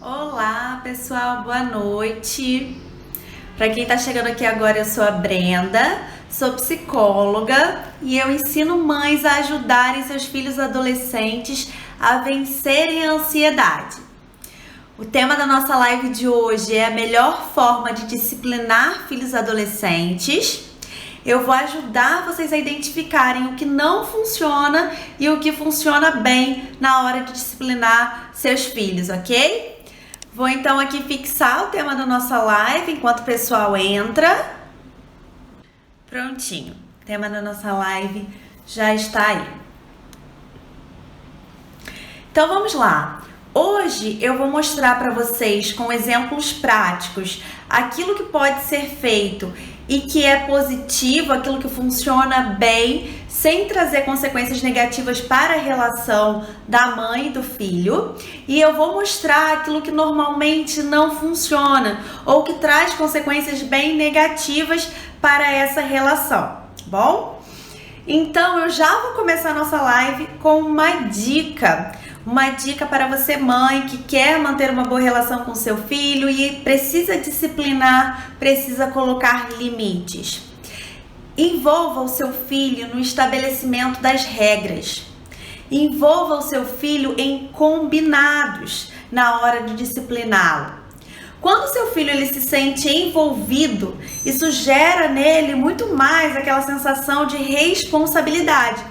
Olá, pessoal, boa noite. Para quem está chegando aqui agora, eu sou a Brenda, sou psicóloga e eu ensino mães a ajudarem seus filhos adolescentes a vencerem a ansiedade. O tema da nossa live de hoje é a melhor forma de disciplinar filhos adolescentes. Eu vou ajudar vocês a identificarem o que não funciona e o que funciona bem na hora de disciplinar seus filhos, ok? Vou então aqui fixar o tema da nossa live enquanto o pessoal entra. Prontinho, o tema da nossa live já está aí. Então vamos lá. Hoje eu vou mostrar para vocês com exemplos práticos aquilo que pode ser feito e que é positivo, aquilo que funciona bem, sem trazer consequências negativas para a relação da mãe e do filho. E eu vou mostrar aquilo que normalmente não funciona ou que traz consequências bem negativas para essa relação, bom? Então eu já vou começar a nossa live com uma dica para você, mãe, que quer manter uma boa relação com seu filho e precisa disciplinar, precisa colocar limites. Envolva o seu filho no estabelecimento das regras. Envolva o seu filho em combinados na hora de discipliná-lo. Quando seu filho ele se sente envolvido, isso gera nele muito mais aquela sensação de responsabilidade.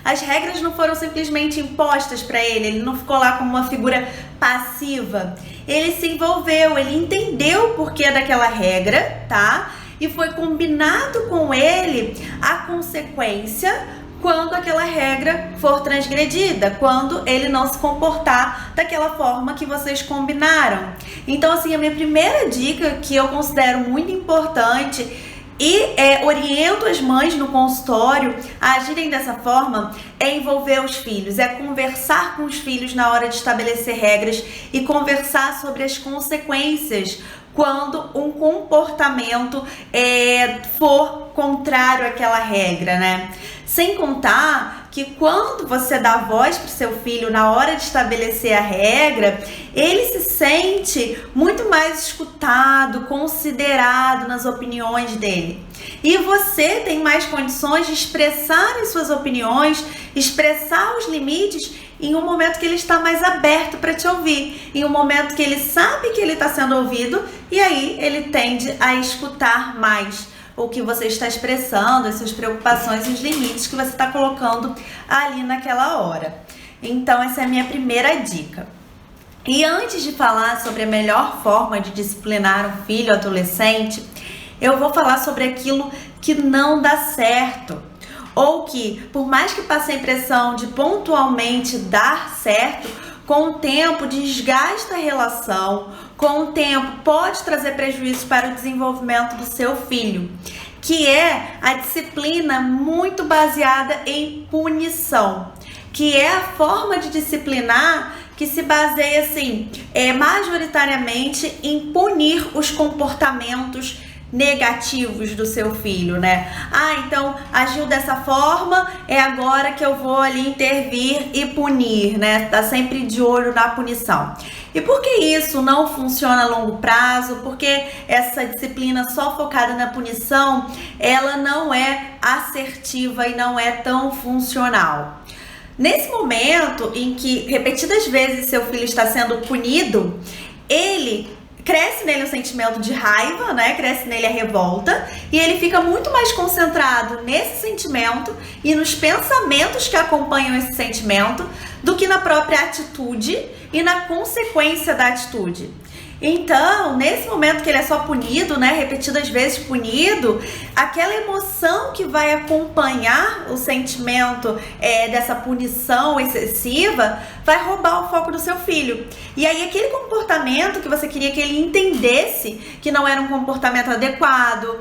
As regras não foram simplesmente impostas para ele não ficou lá como uma figura passiva. Ele se envolveu, ele entendeu o porquê daquela regra, tá? E foi combinado com ele a consequência quando aquela regra for transgredida, quando ele não se comportar daquela forma que vocês combinaram. Então, assim, a minha primeira dica que eu considero muito importante e oriento as mães no consultório a agirem dessa forma é envolver os filhos, é conversar com os filhos na hora de estabelecer regras e conversar sobre as consequências quando um comportamento for contrário àquela regra, né? Sem contar que quando você dá voz para o seu filho na hora de estabelecer a regra, ele se sente muito mais escutado, considerado nas opiniões dele. E você tem mais condições de expressar as suas opiniões, expressar os limites em um momento que ele está mais aberto para te ouvir, em um momento que ele sabe que ele está sendo ouvido e aí ele tende a escutar mais o que você está expressando, as suas preocupações e os limites que você está colocando ali naquela hora. Então essa é a minha primeira dica. E antes de falar sobre a melhor forma de disciplinar um filho adolescente, eu vou falar sobre aquilo que não dá certo. Ou que, por mais que passe a impressão de pontualmente dar certo, com o tempo desgasta a relação, com o tempo pode trazer prejuízo para o desenvolvimento do seu filho, que é a disciplina muito baseada em punição, que é a forma de disciplinar que se baseia assim, majoritariamente em punir os comportamentos negativos do seu filho, né? Então agiu dessa forma, é agora que eu vou ali intervir e punir, né? Tá sempre de olho na punição. E por que isso não funciona a longo prazo? Porque essa disciplina só focada na punição, ela não é assertiva e não é tão funcional. Nesse momento em que repetidas vezes seu filho está sendo punido, cresce nele o sentimento de raiva, né? Cresce nele a revolta e ele fica muito mais concentrado nesse sentimento e nos pensamentos que acompanham esse sentimento do que na própria atitude e na consequência da atitude. Então, nesse momento que ele é só punido, né, repetidas vezes punido, aquela emoção que vai acompanhar o sentimento dessa punição excessiva vai roubar o foco do seu filho. E aí aquele comportamento que você queria que ele entendesse que não era um comportamento adequado,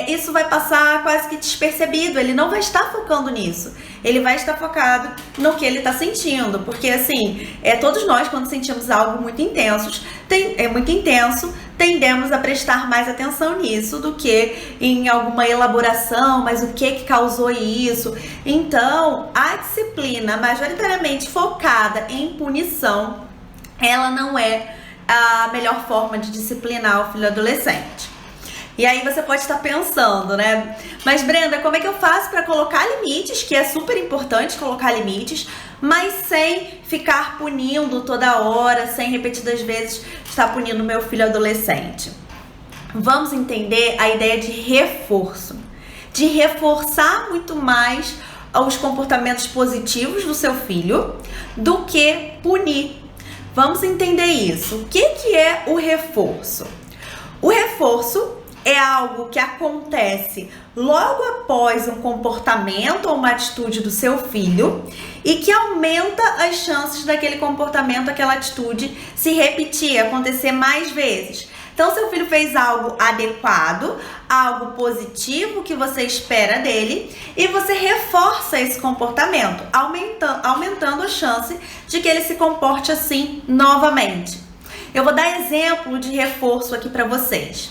isso vai passar quase que despercebido, ele não vai estar focando nisso. Ele vai estar focado no que ele está sentindo, porque assim, todos nós quando sentimos algo muito intenso, tendemos a prestar mais atenção nisso do que em alguma elaboração, mas o que causou isso. Então, a disciplina majoritariamente focada em punição, ela não é a melhor forma de disciplinar o filho adolescente. E aí você pode estar pensando, né? Mas Brenda, como é que eu faço para colocar limites, que é super importante colocar limites, mas sem ficar punindo toda hora, sem repetidas vezes estar punindo meu filho adolescente? Vamos entender a ideia de reforço, de reforçar muito mais os comportamentos positivos do seu filho do que punir. Vamos entender isso. O que é o reforço? O reforço é algo que acontece logo após um comportamento ou uma atitude do seu filho e que aumenta as chances daquele comportamento, aquela atitude se repetir, acontecer mais vezes. Então, seu filho fez algo adequado, algo positivo que você espera dele e você reforça esse comportamento, aumentando a chance de que ele se comporte assim novamente. Eu vou dar exemplo de reforço aqui para vocês.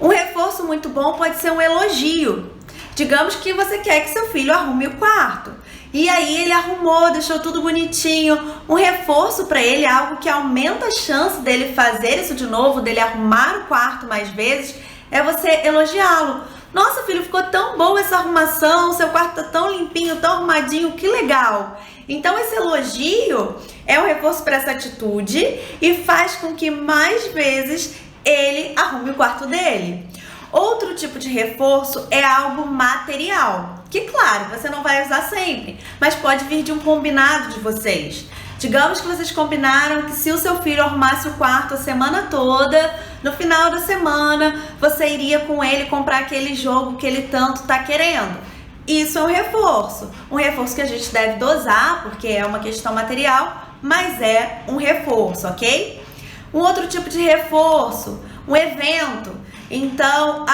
Um reforço muito bom pode ser um elogio. Digamos que você quer que seu filho arrume o quarto. E aí ele arrumou, deixou tudo bonitinho. Um reforço para ele é algo que aumenta a chance dele fazer isso de novo, dele arrumar o quarto mais vezes, é você elogiá-lo. Nossa, filho, ficou tão boa essa arrumação, seu quarto tá tão limpinho, tão arrumadinho, que legal. Então esse elogio é um reforço para essa atitude e faz com que mais vezes ele arrume o quarto dele. Outro tipo de reforço é algo material, que claro, você não vai usar sempre, mas pode vir de um combinado de vocês. Digamos que vocês combinaram que se o seu filho arrumasse o quarto a semana toda, no final da semana você iria com ele comprar aquele jogo que ele tanto está querendo. Isso é um reforço que a gente deve dosar, porque é uma questão material, mas é um reforço, ok? Um outro tipo de reforço, um evento. Então,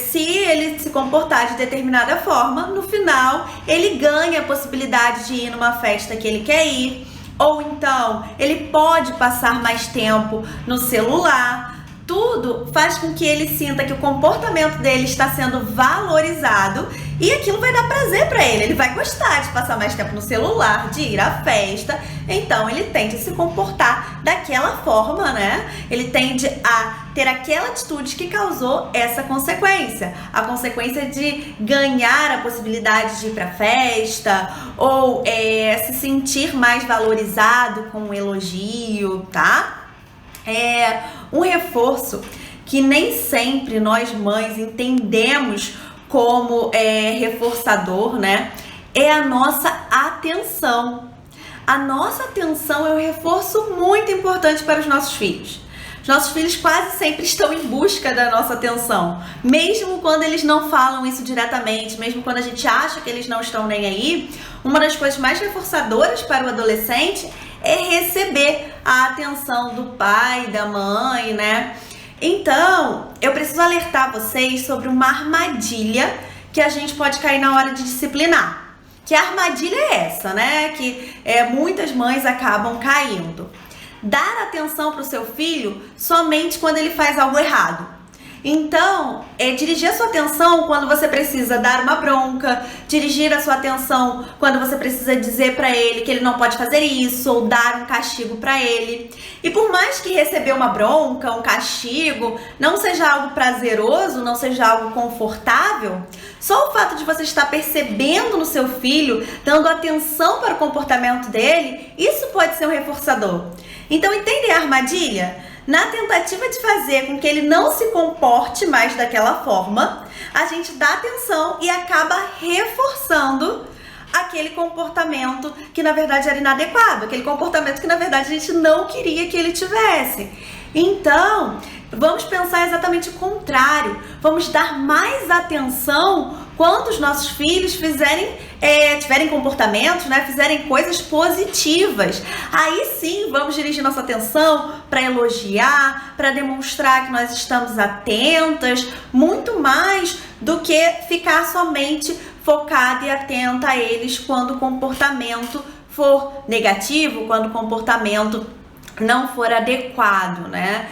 se ele se comportar de determinada forma, no final ele ganha a possibilidade de ir numa festa que ele quer ir, ou então ele pode passar mais tempo no celular. Tudo faz com que ele sinta que o comportamento dele está sendo valorizado e aquilo vai dar prazer para ele. Ele vai gostar de passar mais tempo no celular, de ir à festa. Então ele tende a se comportar daquela forma, né? Ele tende a ter aquela atitude que causou essa consequência. A consequência de ganhar a possibilidade de ir para festa ou se sentir mais valorizado com um elogio, tá? Um reforço que nem sempre nós mães entendemos como reforçador, né? É a nossa atenção. A nossa atenção é um reforço muito importante para os nossos filhos. Os nossos filhos quase sempre estão em busca da nossa atenção, mesmo quando eles não falam isso diretamente, mesmo quando a gente acha que eles não estão nem aí. Uma das coisas mais reforçadoras para o adolescente é receber a atenção do pai, da mãe, né? Então, eu preciso alertar vocês sobre uma armadilha que a gente pode cair na hora de disciplinar. Que armadilha é essa, né? Que muitas mães acabam caindo. Dar atenção para o seu filho somente quando ele faz algo errado. Então, dirigir a sua atenção quando você precisa dar uma bronca, dirigir a sua atenção quando você precisa dizer para ele que ele não pode fazer isso ou dar um castigo para ele. E por mais que receber uma bronca, um castigo, não seja algo prazeroso, não seja algo confortável, só o fato de você estar percebendo no seu filho, dando atenção para o comportamento dele, isso pode ser um reforçador. Então, entende a armadilha? Na tentativa de fazer com que ele não se comporte mais daquela forma, a gente dá atenção e acaba reforçando aquele comportamento que na verdade era inadequado, aquele comportamento que na verdade a gente não queria que ele tivesse. Então, vamos pensar exatamente o contrário. Vamos dar mais atenção quando os nossos filhos tiverem comportamentos, né, fizerem coisas positivas. Aí sim, vamos dirigir nossa atenção para elogiar, para demonstrar que nós estamos atentas, muito mais do que ficar somente focada e atenta a eles quando o comportamento for negativo, quando o comportamento não for adequado, né?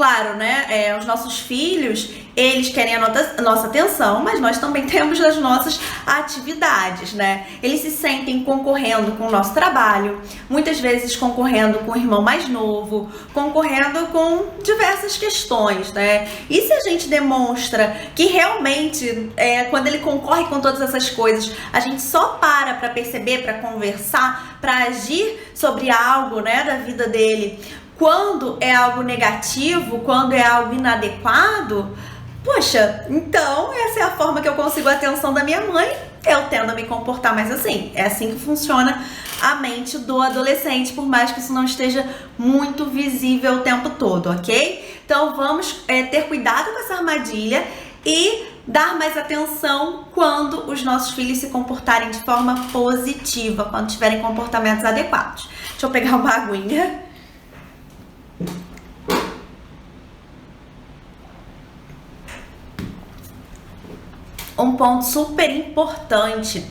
Claro, né? Os nossos filhos, eles querem a nossa atenção, mas nós também temos as nossas atividades, né? Eles se sentem concorrendo com o nosso trabalho, muitas vezes concorrendo com o irmão mais novo, concorrendo com diversas questões, né? E se a gente demonstra que realmente, quando ele concorre com todas essas coisas, a gente só para perceber, para conversar, para agir sobre algo, né, da vida dele, quando é algo negativo, quando é algo inadequado, poxa, então essa é a forma que eu consigo a atenção da minha mãe, eu tendo a me comportar mais assim. É assim que funciona a mente do adolescente, por mais que isso não esteja muito visível o tempo todo, ok? Então vamos ter cuidado com essa armadilha e dar mais atenção quando os nossos filhos se comportarem de forma positiva, quando tiverem comportamentos adequados. Deixa eu pegar uma aguinha. Um ponto super importante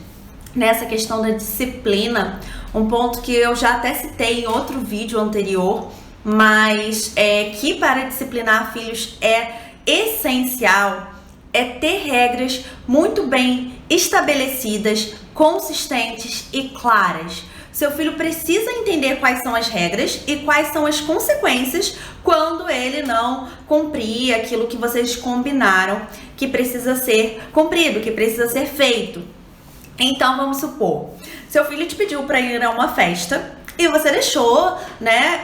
nessa questão da disciplina, um ponto que eu já até citei em outro vídeo anterior, mas que para disciplinar filhos é essencial, é ter regras muito bem estabelecidas, consistentes e claras. Seu filho precisa entender quais são as regras e quais são as consequências quando ele não cumprir aquilo que vocês combinaram que precisa ser cumprido, que precisa ser feito. Então, vamos supor, seu filho te pediu para ir a uma festa e você deixou, né?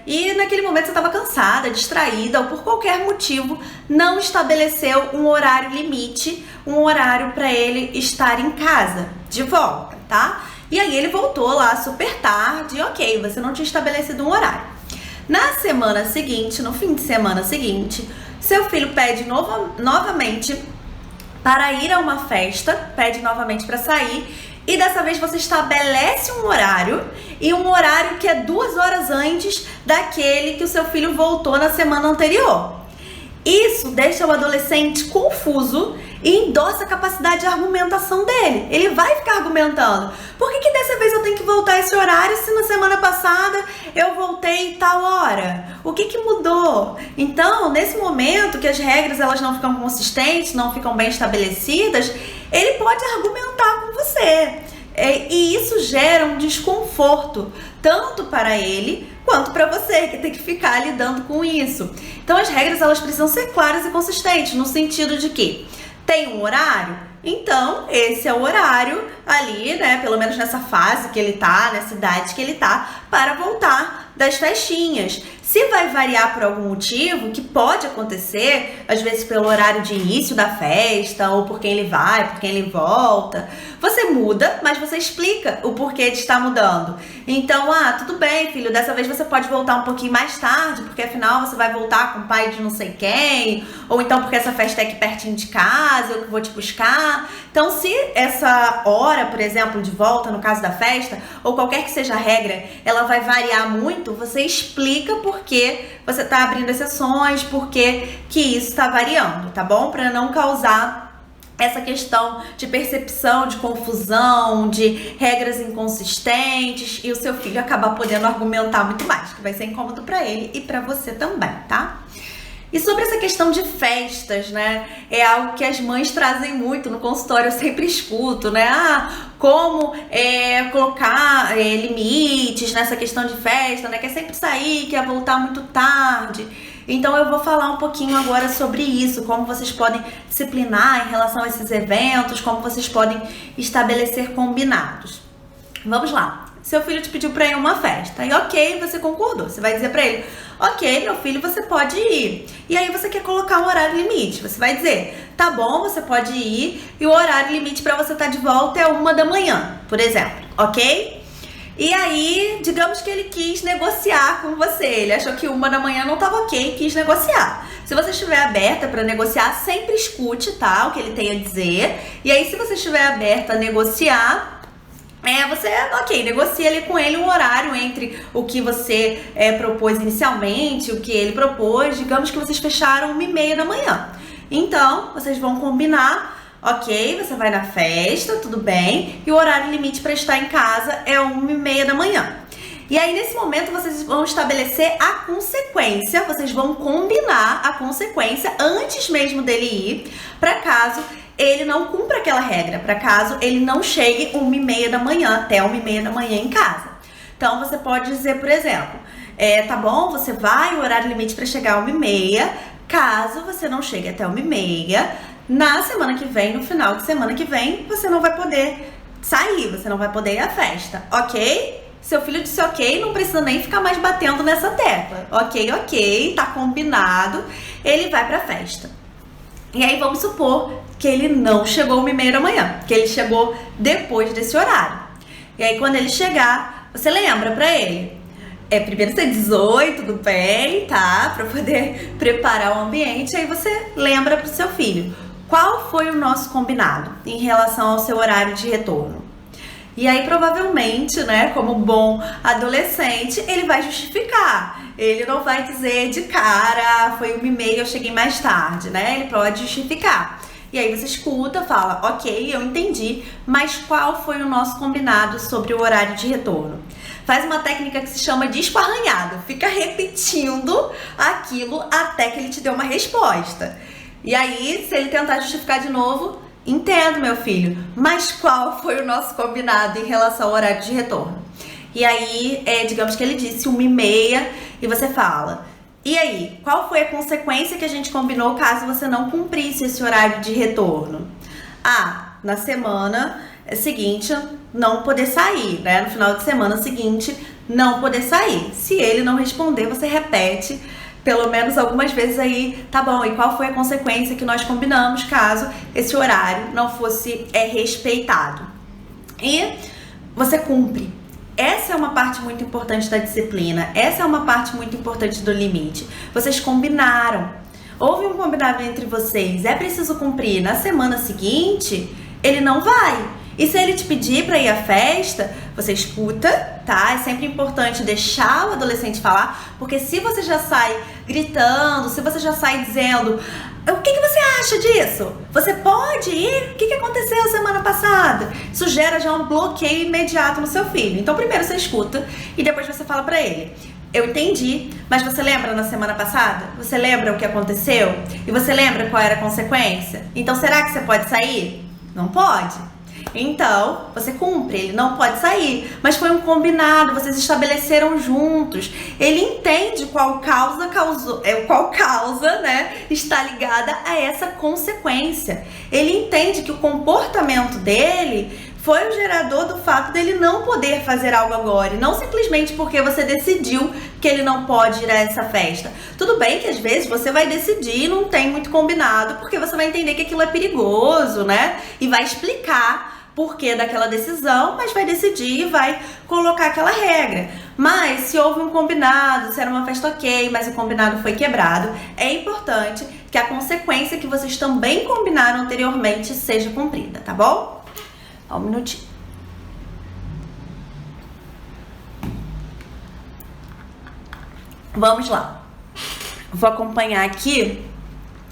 E naquele momento você estava cansada, distraída ou por qualquer motivo não estabeleceu um horário limite, um horário para ele estar em casa, de volta, tá? E aí ele voltou lá super tarde, ok, você não tinha estabelecido um horário. Na semana seguinte, no fim de semana seguinte, seu filho pede novamente para ir a uma festa, pede novamente para sair, e dessa vez você estabelece um horário, e um horário que é 2 horas antes daquele que o seu filho voltou na semana anterior. Isso deixa o adolescente confuso e endossa a capacidade de argumentação dele. Ele vai ficar argumentando. Por que dessa vez eu tenho que voltar esse horário se na semana passada eu voltei tal hora? O que mudou? Então, nesse momento que as regras elas não ficam consistentes, não ficam bem estabelecidas, ele pode argumentar com você. E isso gera um desconforto, tanto para ele quanto para você, que tem que ficar lidando com isso. Então as regras elas precisam ser claras e consistentes, no sentido de que tem um horário, então esse é o horário ali, né, pelo menos nessa fase que ele tá, nessa idade que ele tá, para voltar das festinhas. Se vai variar por algum motivo, que pode acontecer, às vezes pelo horário de início da festa, ou por quem ele vai, por quem ele volta, você muda, mas você explica o porquê de estar mudando. Então, tudo bem, filho, dessa vez você pode voltar um pouquinho mais tarde, porque afinal você vai voltar com o pai de não sei quem, ou então porque essa festa é aqui pertinho de casa, eu que vou te buscar. Então, se essa hora, por exemplo, de volta, no caso da festa, ou qualquer que seja a regra, ela vai variar muito, você explica por que você está abrindo exceções, por que isso está variando, tá bom? Para não causar essa questão de percepção, de confusão, de regras inconsistentes e o seu filho acabar podendo argumentar muito mais, que vai ser incômodo para ele e para você também, tá? E sobre essa questão de festas, né? É algo que as mães trazem muito no consultório, eu sempre escuto, né? Como colocar limites nessa questão de festa, né? Quer sempre sair, quer voltar muito tarde. Então eu vou falar um pouquinho agora sobre isso, como vocês podem disciplinar em relação a esses eventos, como vocês podem estabelecer combinados. Vamos lá. Seu filho te pediu para ir a uma festa e ok, você concordou. Você vai dizer para ele, ok, meu filho, você pode ir. E aí você quer colocar um horário limite. Você vai dizer, tá bom, você pode ir e o horário limite para você estar de volta é 1 da manhã, por exemplo, ok? E aí, digamos que ele quis negociar com você. Ele achou que 1 da manhã não estava ok e quis negociar. Se você estiver aberta para negociar, sempre escute, tá? O que ele tem a dizer. E aí, se você estiver aberta a negociar, você, ok, negocia ali com ele um horário entre o que você propôs inicialmente, o que ele propôs. Digamos que vocês fecharam 1h30 da manhã. Então, vocês vão combinar, ok, você vai na festa, tudo bem, e o horário limite para estar em casa é 1h30 da manhã. E aí, nesse momento, vocês vão estabelecer a consequência, vocês vão combinar a consequência antes mesmo dele ir, para caso ele não cumpra aquela regra, para caso ele não chegue 1h30 da manhã, até 1h30 da manhã em casa. Então, você pode dizer, por exemplo, tá bom, você vai, o horário limite para chegar 1h30, caso você não chegue até 1h30, na semana que vem, no final de semana que vem, você não vai poder sair, você não vai poder ir à festa, ok? Seu filho disse ok, não precisa nem ficar mais batendo nessa tecla. Ok, tá combinado, ele vai pra festa. E aí vamos supor que ele não chegou 1h30 da manhã, que ele chegou depois desse horário. E aí quando ele chegar, você lembra pra ele. Primeiro você diz oi, tudo bem, tá? Pra poder preparar o ambiente, aí você lembra pro seu filho. Qual foi o nosso combinado em relação ao seu horário de retorno? E aí, provavelmente, né, como bom adolescente, ele vai justificar. Ele não vai dizer de cara, foi 1h30, eu cheguei mais tarde, né? Ele pode justificar. E aí você escuta, fala, ok, eu entendi, mas qual foi o nosso combinado sobre o horário de retorno? Faz uma técnica que se chama de esparranhado. Fica repetindo aquilo até que ele te dê uma resposta. E aí, se ele tentar justificar de novo, entendo, meu filho, mas qual foi o nosso combinado em relação ao horário de retorno? E aí, digamos que ele disse 1h30 e você fala, e aí, qual foi a consequência que a gente combinou caso você não cumprisse esse horário de retorno? Na semana seguinte, não poder sair, né? No final de semana seguinte, não poder sair. Se ele não responder, você repete pelo menos algumas vezes aí, tá bom, e qual foi a consequência que nós combinamos caso esse horário não fosse respeitado? E você cumpre. Essa é uma parte muito importante da disciplina, essa é uma parte muito importante do limite. Vocês combinaram, houve um combinado entre vocês, é preciso cumprir. Na semana seguinte, ele não vai. E se ele te pedir para ir à festa, você escuta, tá? É sempre importante deixar o adolescente falar, porque se você já sai gritando, se você já sai dizendo, o que você acha disso? Você pode ir? O que aconteceu semana passada? Isso gera já um bloqueio imediato no seu filho. Então primeiro você escuta e depois você fala para ele, eu entendi, mas você lembra na semana passada? Você lembra o que aconteceu? E você lembra qual era a consequência? Então será que você pode sair? Não pode. Então, você cumpre, ele não pode sair, mas foi um combinado, vocês estabeleceram juntos. Ele entende qual causa, né, está ligada a essa consequência. Ele entende que o comportamento dele foi o gerador do fato dele não poder fazer algo agora, e não simplesmente porque você decidiu que ele não pode ir a essa festa. Tudo bem que às vezes você vai decidir e não tem muito combinado, porque você vai entender que aquilo é perigoso, né? E vai explicar porquê daquela decisão, mas vai decidir e vai colocar aquela regra. Mas se houve um combinado, se era uma festa ok, mas o combinado foi quebrado, é importante que a consequência que vocês também combinaram anteriormente seja cumprida, tá bom? Um minutinho. Vamos lá. Vou acompanhar aqui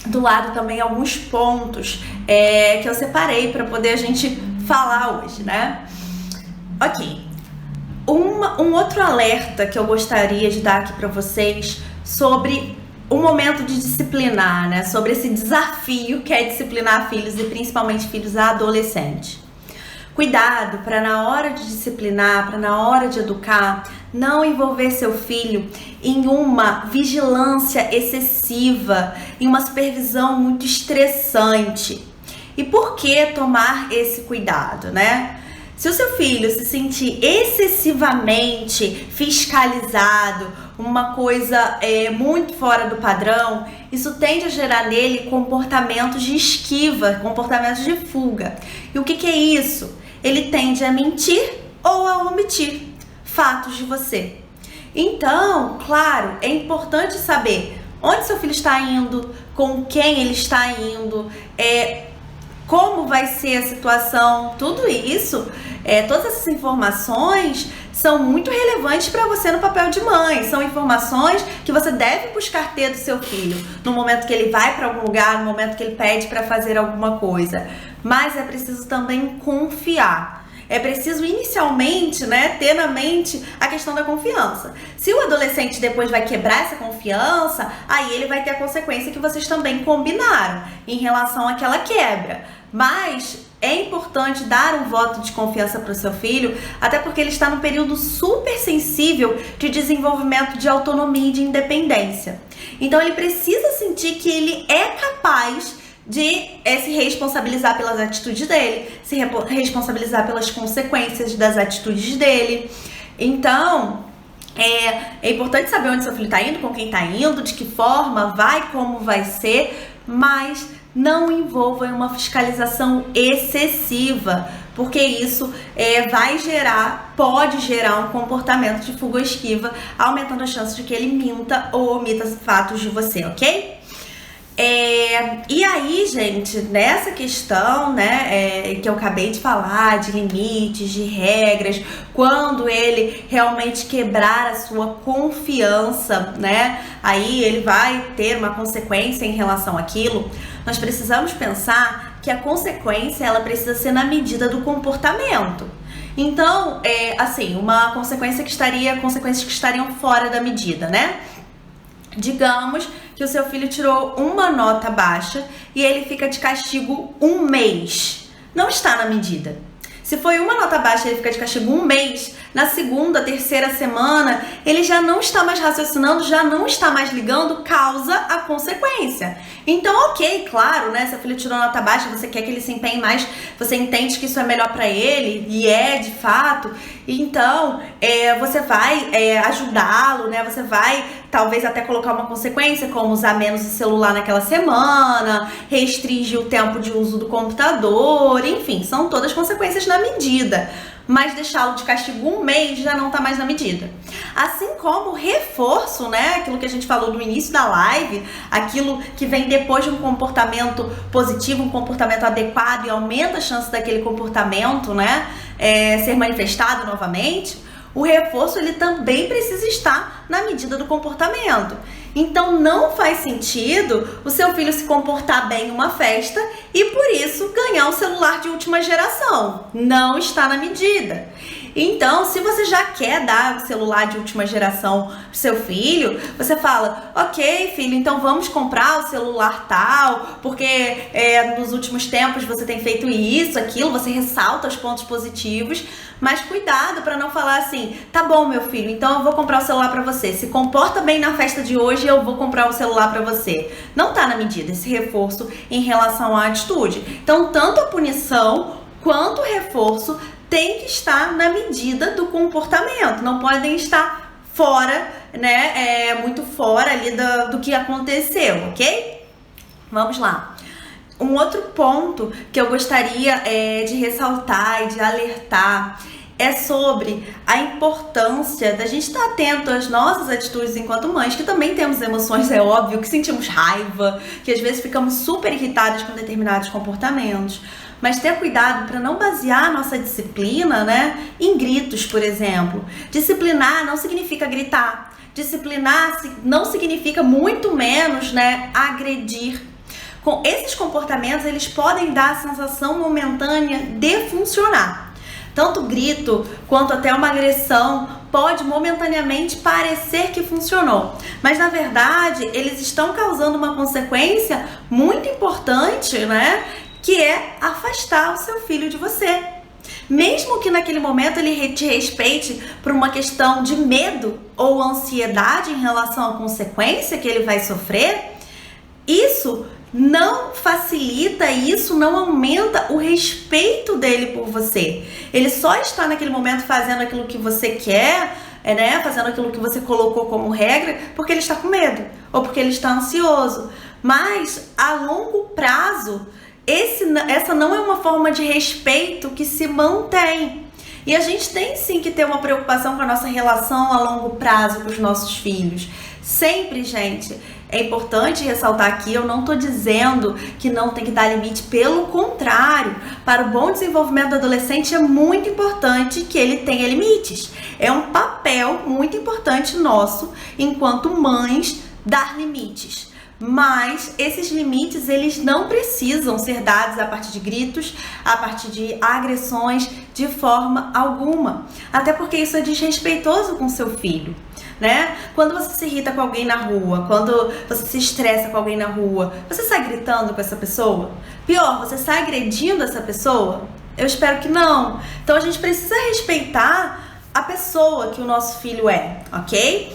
do lado também alguns pontos que eu separei para poder a gente falar hoje, né? Ok. Um outro alerta que eu gostaria de dar aqui para vocês sobre o momento de disciplinar, né? Sobre esse desafio que é disciplinar filhos e principalmente filhos adolescentes. Cuidado para na hora de disciplinar, para na hora de educar, não envolver seu filho em uma vigilância excessiva, em uma supervisão muito estressante. E por que tomar esse cuidado, né? Se o seu filho se sentir excessivamente fiscalizado, uma coisa muito fora do padrão, isso tende a gerar nele comportamentos de esquiva, comportamentos de fuga. E o que é isso? Ele tende a mentir ou a omitir fatos de você. Então, claro, é importante saber onde seu filho está indo, com quem ele está indo, como vai ser a situação, tudo isso, todas essas informações são muito relevantes para você no papel de mãe. São informações que você deve buscar ter do seu filho no momento que ele vai para algum lugar, no momento que ele pede para fazer alguma coisa. Mas é preciso também confiar. é preciso inicialmente, né, ter na mente a questão da confiança. Se o adolescente depois vai quebrar essa confiança, aí ele vai ter a consequência que vocês também combinaram em relação àquela quebra. Mas é importante dar um voto de confiança para o seu filho, até porque ele está num período super sensível de desenvolvimento de autonomia e de independência. Então ele precisa sentir que ele é capaz de se responsabilizar pelas atitudes dele, se responsabilizar pelas consequências das atitudes dele. Então, é importante saber onde seu filho está indo, com quem está indo, de que forma vai, como vai ser, mas não envolva uma fiscalização excessiva, porque isso pode gerar um comportamento de fuga ou esquiva, aumentando a chance de que ele minta ou omita fatos de você, ok? E aí, gente, nessa questão, né, que eu acabei de falar, de limites, de regras, quando ele realmente quebrar a sua confiança, né, aí ele vai ter uma consequência em relação àquilo, nós precisamos pensar que a consequência, ela precisa ser na medida do comportamento. Então, assim, consequências que estariam fora da medida, né? Digamos que o seu filho tirou uma nota baixa e ele fica de castigo 1 mês. Não está na medida. Se foi uma nota baixa e ele fica de castigo 1 mês, na segunda, terceira semana, ele já não está mais raciocinando, já não está mais ligando causa a consequência. Então, ok, claro, né? Seu filho tirou nota baixa, você quer que ele se empenhe mais, você entende que isso é melhor para ele, e é de fato. Então, você vai ajudá-lo, né? Você vai talvez até colocar uma consequência, como usar menos o celular naquela semana, restringir o tempo de uso do computador, enfim, são todas consequências na medida. Mas deixá-lo de castigo 1 mês já não tá mais na medida. Assim como o reforço, né? Aquilo que a gente falou no início da live, aquilo que vem depois de um comportamento positivo, um comportamento adequado e aumenta a chance daquele comportamento, né, ser manifestado novamente. O reforço, ele também precisa estar na medida do comportamento. Então, não faz sentido o seu filho se comportar bem em uma festa e, por isso, ganhar um celular de última geração. Não está na medida. Então, se você já quer dar o celular de última geração pro seu filho, você fala, ok, filho, então vamos comprar o celular tal, porque nos últimos tempos você tem feito isso, aquilo, você ressalta os pontos positivos, mas cuidado para não falar assim, tá bom, meu filho, então eu vou comprar o celular para você, se comporta bem na festa de hoje, eu vou comprar o celular para você. Não tá na medida esse reforço em relação à atitude. Então, tanto a punição quanto o reforço tem que estar na medida do comportamento, não podem estar fora, né, muito fora ali do que aconteceu, ok? Vamos lá. Um outro ponto que eu gostaria de ressaltar e de alertar é sobre a importância da gente estar atento às nossas atitudes enquanto mães, que também temos emoções, é óbvio, que sentimos raiva, que às vezes ficamos super irritadas com determinados comportamentos. Mas ter cuidado para não basear a nossa disciplina, né, em gritos, por exemplo. Disciplinar não significa gritar. Disciplinar não significa muito menos, né, agredir. Com esses comportamentos, eles podem dar a sensação momentânea de funcionar. Tanto grito quanto até uma agressão pode momentaneamente parecer que funcionou, mas na verdade eles estão causando uma consequência muito importante, né? Que é afastar o seu filho de você. Mesmo que naquele momento ele te respeite por uma questão de medo ou ansiedade em relação à consequência que ele vai sofrer, isso não facilita, isso não aumenta o respeito dele por você. Ele só está naquele momento fazendo aquilo que você quer, né? Fazendo aquilo que você colocou como regra, porque ele está com medo ou porque ele está ansioso. Mas a longo prazo, essa não é uma forma de respeito que se mantém. E a gente tem sim que ter uma preocupação com a nossa relação a longo prazo com os nossos filhos. Sempre, gente, é importante ressaltar aqui, eu não estou dizendo que não tem que dar limite, pelo contrário, para o bom desenvolvimento do adolescente é muito importante que ele tenha limites. É um papel muito importante nosso, enquanto mães, dar limites. Mas esses limites, eles não precisam ser dados a partir de gritos, a partir de agressões, de forma alguma. Até porque isso é desrespeitoso com seu filho, né? Quando você se irrita com alguém na rua, quando você se estressa com alguém na rua, você sai gritando com essa pessoa? Pior, você sai agredindo essa pessoa? Eu espero que não. Então a gente precisa respeitar a pessoa que o nosso filho é, ok?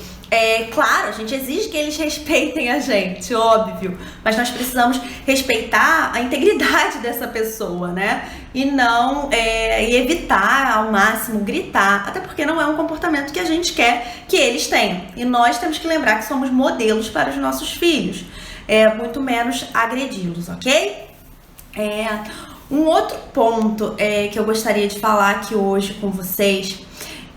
Claro, a gente exige que eles respeitem a gente, óbvio, mas nós precisamos respeitar a integridade dessa pessoa, né? E não e evitar ao máximo gritar, até porque não é um comportamento que a gente quer que eles tenham. E nós temos que lembrar que somos modelos para os nossos filhos, muito menos agredi-los, ok? Um outro ponto que eu gostaria de falar aqui hoje com vocês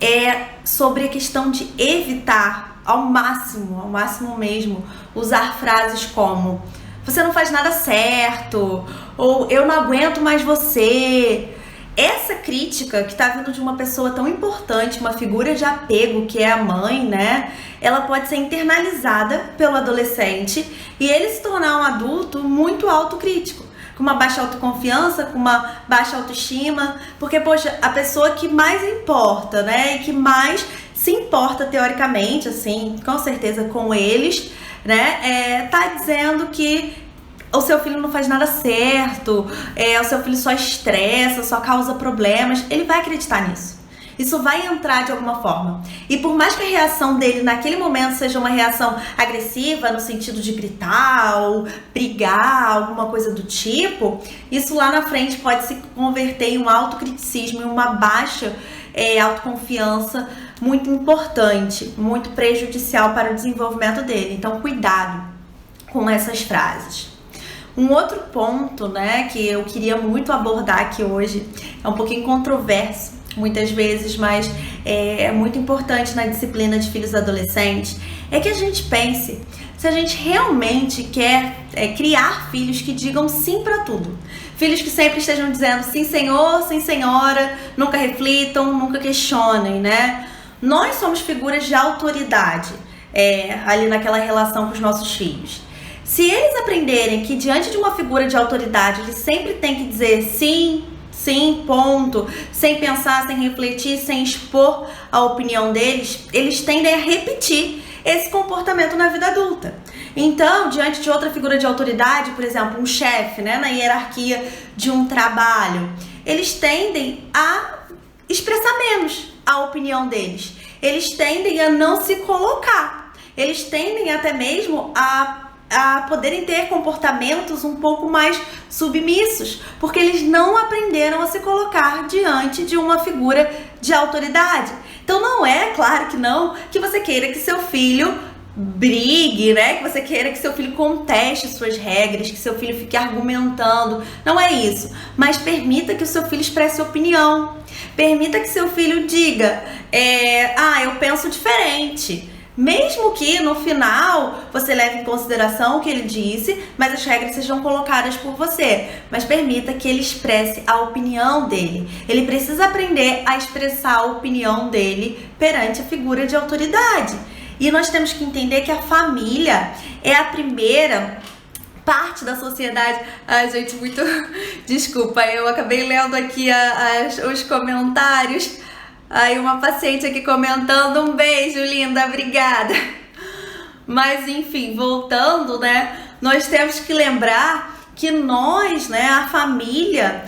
é sobre a questão de evitar ao máximo mesmo, usar frases como você não faz nada certo, ou eu não aguento mais você. Essa crítica que tá vindo de uma pessoa tão importante, uma figura de apego que é a mãe, né? Ela pode ser internalizada pelo adolescente e ele se tornar um adulto muito autocrítico, com uma baixa autoconfiança, com uma baixa autoestima, porque, poxa, a pessoa que mais importa, né, e que mais se importa teoricamente, assim, com certeza com eles, né, tá dizendo que o seu filho não faz nada certo, o seu filho só estressa, só causa problemas, ele vai acreditar nisso. Isso vai entrar de alguma forma. E por mais que a reação dele naquele momento seja uma reação agressiva, no sentido de gritar ou brigar, alguma coisa do tipo, isso lá na frente pode se converter em um autocriticismo, em uma baixa autoconfiança muito importante, muito prejudicial para o desenvolvimento dele. Então, cuidado com essas frases. Um outro ponto, né, que eu queria muito abordar aqui hoje, é um pouquinho controverso, muitas vezes, mas é muito importante na disciplina de filhos adolescentes, é que a gente pense se a gente realmente quer criar filhos que digam sim para tudo. Filhos que sempre estejam dizendo sim senhor, sim senhora, nunca reflitam, nunca questionem, né? Nós somos figuras de autoridade ali naquela relação com os nossos filhos. Se eles aprenderem que diante de uma figura de autoridade eles sempre têm que dizer sim, sim, ponto, sem pensar, sem refletir, sem expor a opinião deles, eles tendem a repetir esse comportamento na vida adulta. Então, diante de outra figura de autoridade, por exemplo, um chefe, né, na hierarquia de um trabalho, eles tendem a expressar menos a opinião deles. Eles tendem a não se colocar. Eles tendem até mesmo a poderem ter comportamentos um pouco mais submissos, porque eles não aprenderam a se colocar diante de uma figura de autoridade. Então não é, claro que não, que você queira que seu filho brigue, né? Que você queira que seu filho conteste suas regras, que seu filho fique argumentando. Não é isso. Mas permita que o seu filho expresse opinião. Permita que seu filho diga, eu penso diferente. Mesmo que no final você leve em consideração o que ele disse, mas as regras sejam colocadas por você. Mas permita que ele expresse a opinião dele. Ele precisa aprender a expressar a opinião dele perante a figura de autoridade. E nós temos que entender que a família é a primeira parte da sociedade. Ai, gente, muito desculpa, eu acabei lendo aqui os comentários. Aí uma paciente aqui comentando, um beijo, linda, obrigada. Mas enfim, voltando, né, nós temos que lembrar que nós, né, a família,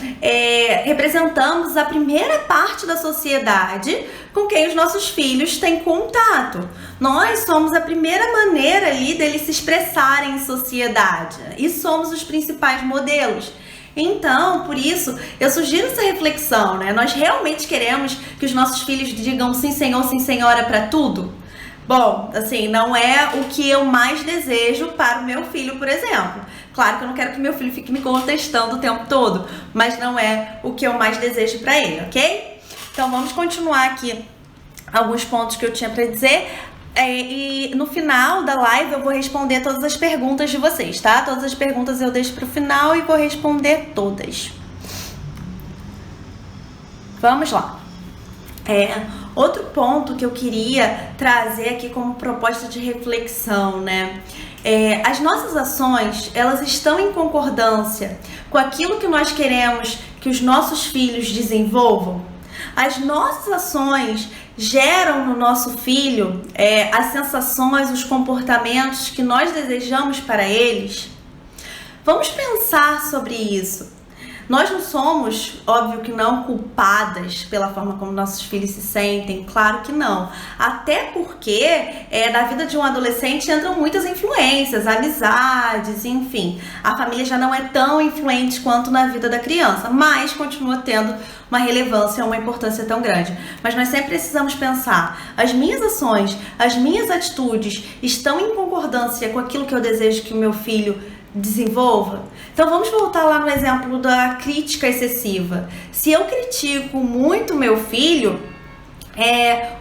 representamos a primeira parte da sociedade com quem os nossos filhos têm contato. Nós somos a primeira maneira ali deles se expressarem em sociedade e somos os principais modelos. Então, por isso, eu sugiro essa reflexão, né? Nós realmente queremos que os nossos filhos digam sim senhor, sim senhora para tudo? Bom, assim, não é o que eu mais desejo para o meu filho, por exemplo. Claro que eu não quero que meu filho fique me contestando o tempo todo, mas não é o que eu mais desejo para ele, ok? Então, vamos continuar aqui alguns pontos que eu tinha para dizer. E no final da live eu vou responder todas as perguntas de vocês, tá? Todas as perguntas eu deixo pro final e vou responder todas. Vamos lá. Outro ponto que eu queria trazer aqui como proposta de reflexão, né? As nossas ações, elas estão em concordância com aquilo que nós queremos que os nossos filhos desenvolvam? As nossas ações geram no nosso filho as sensações, os comportamentos que nós desejamos para eles? Vamos pensar sobre isso. Nós não somos, óbvio que não, culpadas pela forma como nossos filhos se sentem, claro que não. Até porque na vida de um adolescente entram muitas influências, amizades, enfim. A família já não é tão influente quanto na vida da criança, mas continua tendo uma relevância, uma importância tão grande. Mas nós sempre precisamos pensar, as minhas ações, as minhas atitudes estão em concordância com aquilo que eu desejo que o meu filho desenvolva? Então vamos voltar lá no exemplo da crítica excessiva. Se eu critico muito meu filho,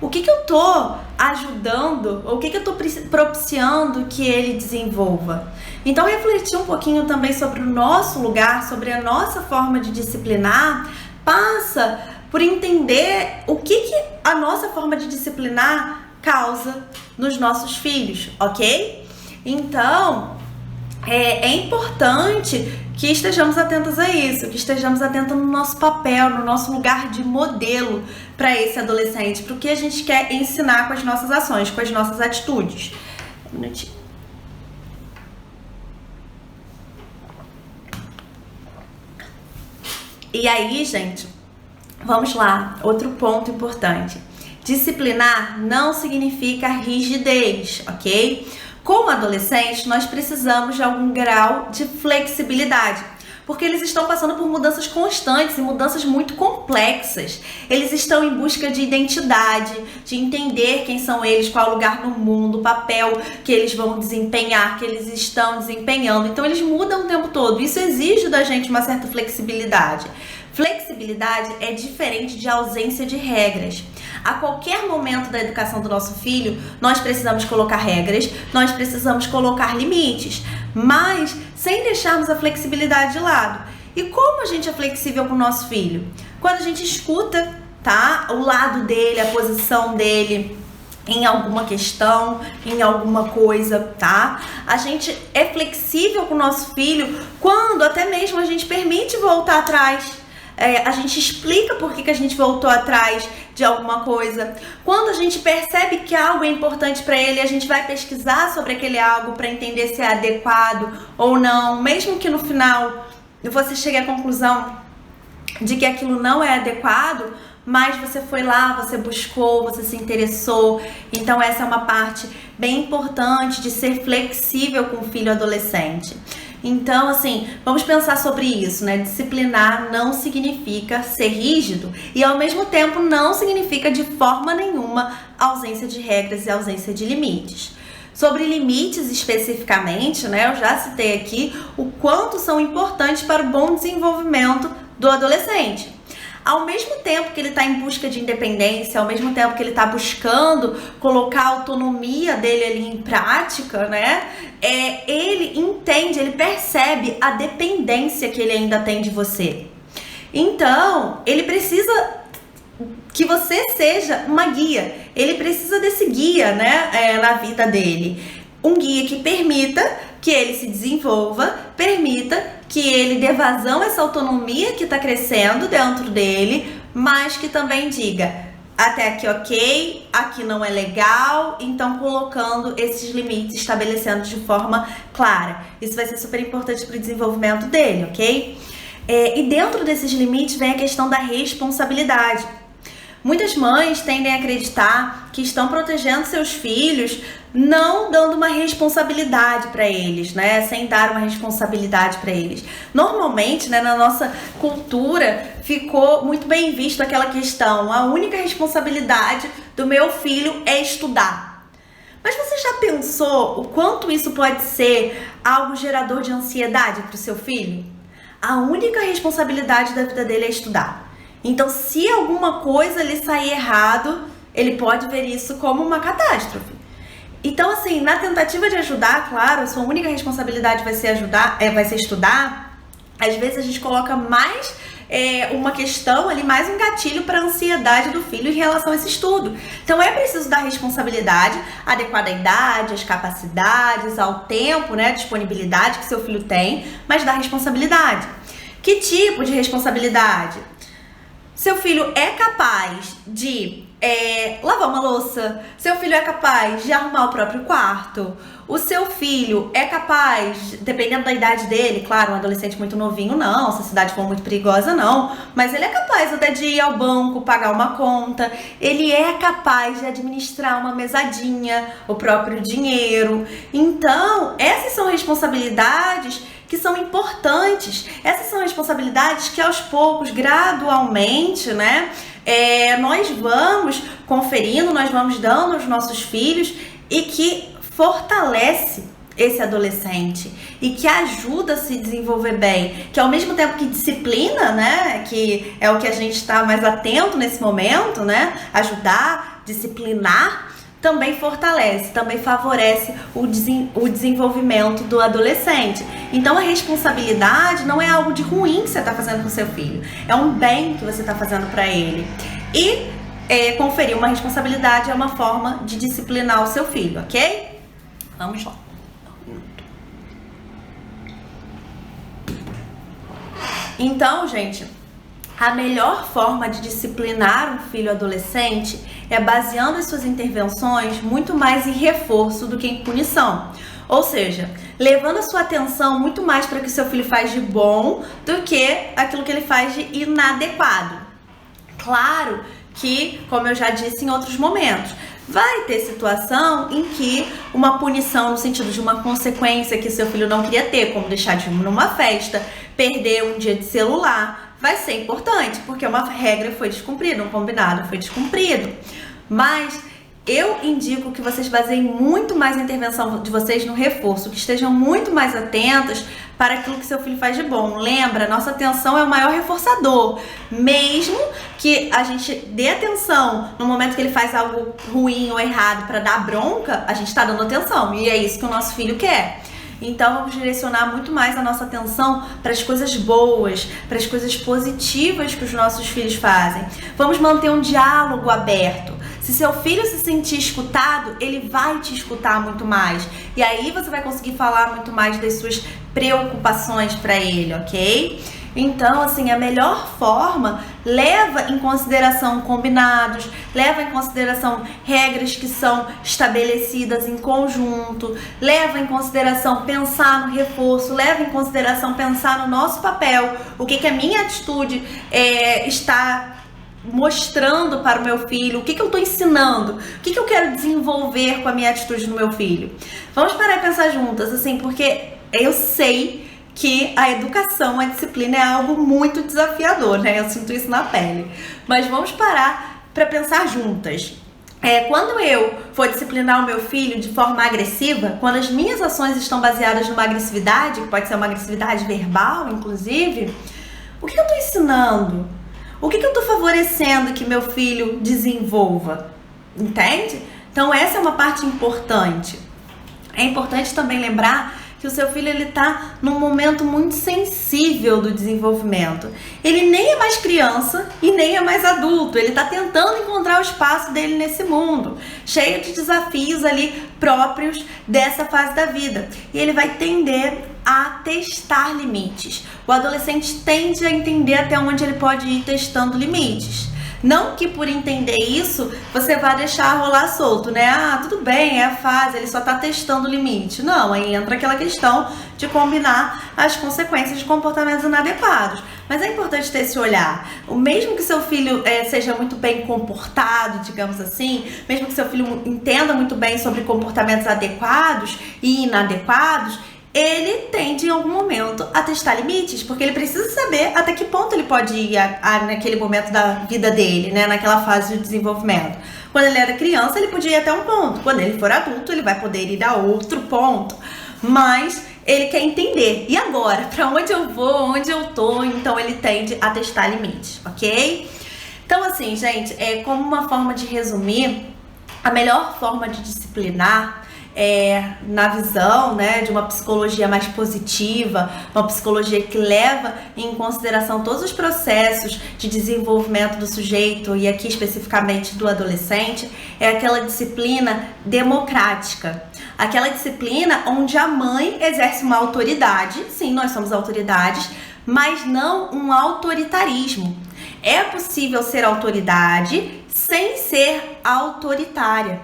o que eu tô ajudando, ou o que eu tô propiciando que ele desenvolva? Então refletir um pouquinho também sobre o nosso lugar, sobre a nossa forma de disciplinar, passa por entender o que a nossa forma de disciplinar causa nos nossos filhos, ok? Então, é importante que estejamos atentos a isso, que estejamos atentos no nosso papel, no nosso lugar de modelo para esse adolescente, para o que a gente quer ensinar com as nossas ações, com as nossas atitudes. Um minutinho. E aí, gente, vamos lá, outro ponto importante. Disciplinar não significa rigidez, ok? Como adolescentes, nós precisamos de algum grau de flexibilidade, porque eles estão passando por mudanças constantes e mudanças muito complexas. Eles estão em busca de identidade, de entender quem são eles, qual é o lugar no mundo, o papel que eles vão desempenhar, que eles estão desempenhando. Então eles mudam o tempo todo. Isso exige da gente uma certa flexibilidade. Flexibilidade é diferente de ausência de regras. A qualquer momento da educação do nosso filho, nós precisamos colocar regras, nós precisamos colocar limites, mas sem deixarmos a flexibilidade de lado. E como a gente é flexível com o nosso filho? Quando a gente escuta, tá? O lado dele, a posição dele em alguma questão, em alguma coisa, tá? A gente é flexível com o nosso filho quando até mesmo a gente permite voltar atrás. A gente explica por que a gente voltou atrás de alguma coisa. Quando a gente percebe que algo é importante para ele, a gente vai pesquisar sobre aquele algo para entender se é adequado ou não, mesmo que no final você chegue à conclusão de que aquilo não é adequado, mas você foi lá, você buscou, você se interessou. Então essa é uma parte bem importante de ser flexível com o filho adolescente. Então, assim, vamos pensar sobre isso, né? Disciplinar não significa ser rígido e, ao mesmo tempo, não significa de forma nenhuma ausência de regras e ausência de limites. Sobre limites especificamente, né? Eu já citei aqui o quanto são importantes para o bom desenvolvimento do adolescente. Ao mesmo tempo que ele está em busca de independência, ao mesmo tempo que ele está buscando colocar a autonomia dele ali em prática, né? Ele entende, ele percebe a dependência que ele ainda tem de você. Então, ele precisa que você seja uma guia. Ele precisa desse guia, né? Na vida dele. Um guia que permita que ele se desenvolva, permita que ele dê vazão a essa autonomia que está crescendo dentro dele, mas que também diga, até aqui ok, aqui não é legal, então colocando esses limites, estabelecendo de forma clara. Isso vai ser super importante para o desenvolvimento dele, ok? E dentro desses limites vem a questão da responsabilidade. Muitas mães tendem a acreditar que estão protegendo seus filhos, não dando uma responsabilidade para eles, né? Sem dar uma responsabilidade para eles. Normalmente, né, na nossa cultura, ficou muito bem visto aquela questão: a única responsabilidade do meu filho é estudar. Mas você já pensou o quanto isso pode ser algo gerador de ansiedade para o seu filho? A única responsabilidade da vida dele é estudar. Então, se alguma coisa lhe sair errado, ele pode ver isso como uma catástrofe. Então, assim, na tentativa de ajudar, claro, a sua única responsabilidade vai ser estudar. Às vezes a gente coloca mais uma questão ali, mais um gatilho para a ansiedade do filho em relação a esse estudo. Então é preciso dar responsabilidade adequada à idade, às capacidades, ao tempo, né, disponibilidade que seu filho tem, mas dar responsabilidade. Que tipo de responsabilidade? Seu filho é capaz de lavar uma louça? Seu filho é capaz de arrumar o próprio quarto? O seu filho é capaz, dependendo da idade dele, claro, um adolescente muito novinho não, se a cidade for muito perigosa não, mas ele é capaz até de ir ao banco, pagar uma conta, ele é capaz de administrar uma mesadinha, o próprio dinheiro. Então, essas são responsabilidades que são importantes, essas são responsabilidades que aos poucos, gradualmente, né, nós vamos conferindo, nós vamos dando aos nossos filhos e que fortalece esse adolescente e que ajuda a se desenvolver bem, que ao mesmo tempo que disciplina, né, que é o que a gente está mais atento nesse momento, né, ajudar, disciplinar, também fortalece, também favorece o desenvolvimento do adolescente. Então a responsabilidade não é algo de ruim que você está fazendo com seu filho, é um bem que você está fazendo para ele. E conferir uma responsabilidade é uma forma de disciplinar o seu filho, ok? Vamos lá. Então, gente, a melhor forma de disciplinar um filho adolescente é baseando as suas intervenções muito mais em reforço do que em punição. Ou seja, levando a sua atenção muito mais para o que seu filho faz de bom do que aquilo que ele faz de inadequado. Claro que, como eu já disse em outros momentos, vai ter situação em que uma punição no sentido de uma consequência que seu filho não queria ter, como deixar de ir numa festa, perder um dia de celular, vai ser importante, porque uma regra foi descumprida, um combinado foi descumprido. Mas eu indico que vocês baseiem muito mais a intervenção de vocês no reforço, que estejam muito mais atentas para aquilo que seu filho faz de bom. Lembra, nossa atenção é o maior reforçador. Mesmo que a gente dê atenção no momento que ele faz algo ruim ou errado para dar bronca, a gente está dando atenção e é isso que o nosso filho quer. Então vamos direcionar muito mais a nossa atenção para as coisas boas, para as coisas positivas que os nossos filhos fazem. Vamos manter um diálogo aberto. Se seu filho se sentir escutado, ele vai te escutar muito mais. E aí você vai conseguir falar muito mais das suas preocupações para ele, ok? Então, assim, a melhor forma leva em consideração combinados, leva em consideração regras que são estabelecidas em conjunto, leva em consideração pensar no reforço, leva em consideração pensar no nosso papel, o que a minha atitude está mostrando para o meu filho, o que eu estou ensinando, o que eu quero desenvolver com a minha atitude no meu filho. Vamos parar e pensar juntas, assim, porque eu sei que a educação, a disciplina é algo muito desafiador, né? Eu sinto isso na pele. Mas vamos parar para pensar juntas. Quando eu for disciplinar o meu filho de forma agressiva, quando as minhas ações estão baseadas numa agressividade, que pode ser uma agressividade verbal, inclusive, o que eu estou ensinando? O que eu estou favorecendo que meu filho desenvolva? Entende? Então essa é uma parte importante. É importante também lembrar que o seu filho está num momento muito sensível do desenvolvimento. Ele nem é mais criança e nem é mais adulto. Ele está tentando encontrar o espaço dele nesse mundo, cheio de desafios ali próprios dessa fase da vida. E ele vai tender a testar limites. O adolescente tende a entender até onde ele pode ir testando limites. Não que por entender isso, você vai deixar rolar solto, né? Ah, tudo bem, é a fase, ele só tá testando o limite. Não, aí entra aquela questão de combinar as consequências de comportamentos inadequados. Mas é importante ter esse olhar. Mesmo que seu filho seja muito bem comportado, digamos assim, mesmo que seu filho entenda muito bem sobre comportamentos adequados e inadequados, ele tende em algum momento a testar limites, porque ele precisa saber até que ponto ele pode ir naquele momento da vida dele, né, naquela fase de desenvolvimento. Quando ele era criança, ele podia ir até um ponto. Quando ele for adulto, ele vai poder ir a outro ponto. Mas ele quer entender. E agora? Para onde eu vou? Onde eu tô? Então ele tende a testar limites, ok? Então assim, gente, como uma forma de resumir, a melhor forma de disciplinar na visão, né, de uma psicologia mais positiva, uma psicologia que leva em consideração todos os processos de desenvolvimento do sujeito, e aqui especificamente do adolescente, é aquela disciplina democrática. Aquela disciplina onde a mãe exerce uma autoridade, sim, nós somos autoridades, mas não um autoritarismo. É possível ser autoridade sem ser autoritária.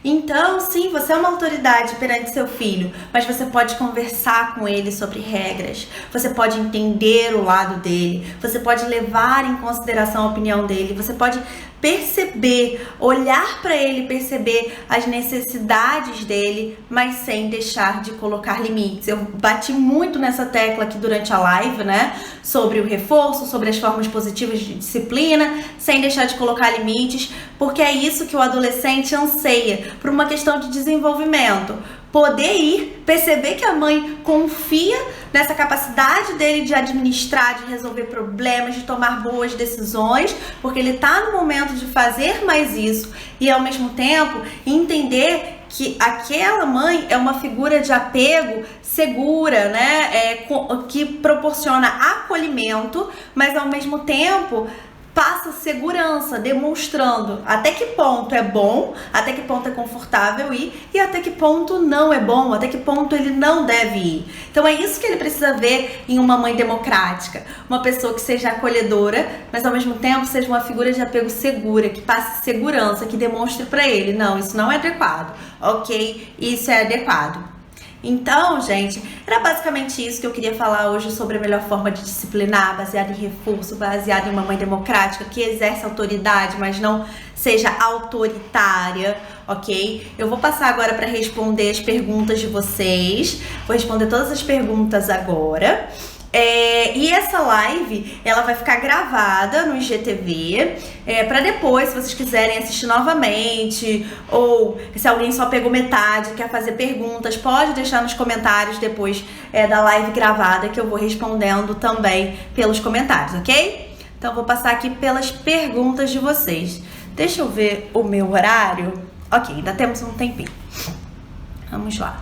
Então, sim, você é uma autoridade perante seu filho, mas você pode conversar com ele sobre regras, você pode entender o lado dele, você pode levar em consideração a opinião dele, você pode perceber, olhar para ele, perceber as necessidades dele, mas sem deixar de colocar limites. Eu bati muito nessa tecla aqui durante a live, né? Sobre o reforço, sobre as formas positivas de disciplina, sem deixar de colocar limites, porque é isso que o adolescente anseia, por uma questão de desenvolvimento. Poder ir, perceber que a mãe confia nessa capacidade dele de administrar, de resolver problemas, de tomar boas decisões, porque ele está no momento de fazer mais isso, e ao mesmo tempo entender que aquela mãe é uma figura de apego segura, né? Que proporciona acolhimento, mas ao mesmo tempo passa segurança, demonstrando até que ponto é bom, até que ponto é confortável ir e até que ponto não é bom, até que ponto ele não deve ir. Então é isso que ele precisa ver em uma mãe democrática, uma pessoa que seja acolhedora, mas ao mesmo tempo seja uma figura de apego segura, que passe segurança, que demonstre para ele, não, isso não é adequado, ok, isso é adequado. Então, gente, era basicamente isso que eu queria falar hoje sobre a melhor forma de disciplinar, baseada em reforço, baseada em uma mãe democrática que exerce autoridade, mas não seja autoritária, ok? Eu vou passar agora para responder as perguntas de vocês. Vou responder todas as perguntas agora. E essa live, ela vai ficar gravada no IGTV, para depois, se vocês quiserem assistir novamente, ou se alguém só pegou metade, quer fazer perguntas, pode deixar nos comentários depois da live gravada, que eu vou respondendo também pelos comentários, ok? Então, vou passar aqui pelas perguntas de vocês. Deixa eu ver o meu horário. Ok, ainda temos um tempinho. Vamos lá.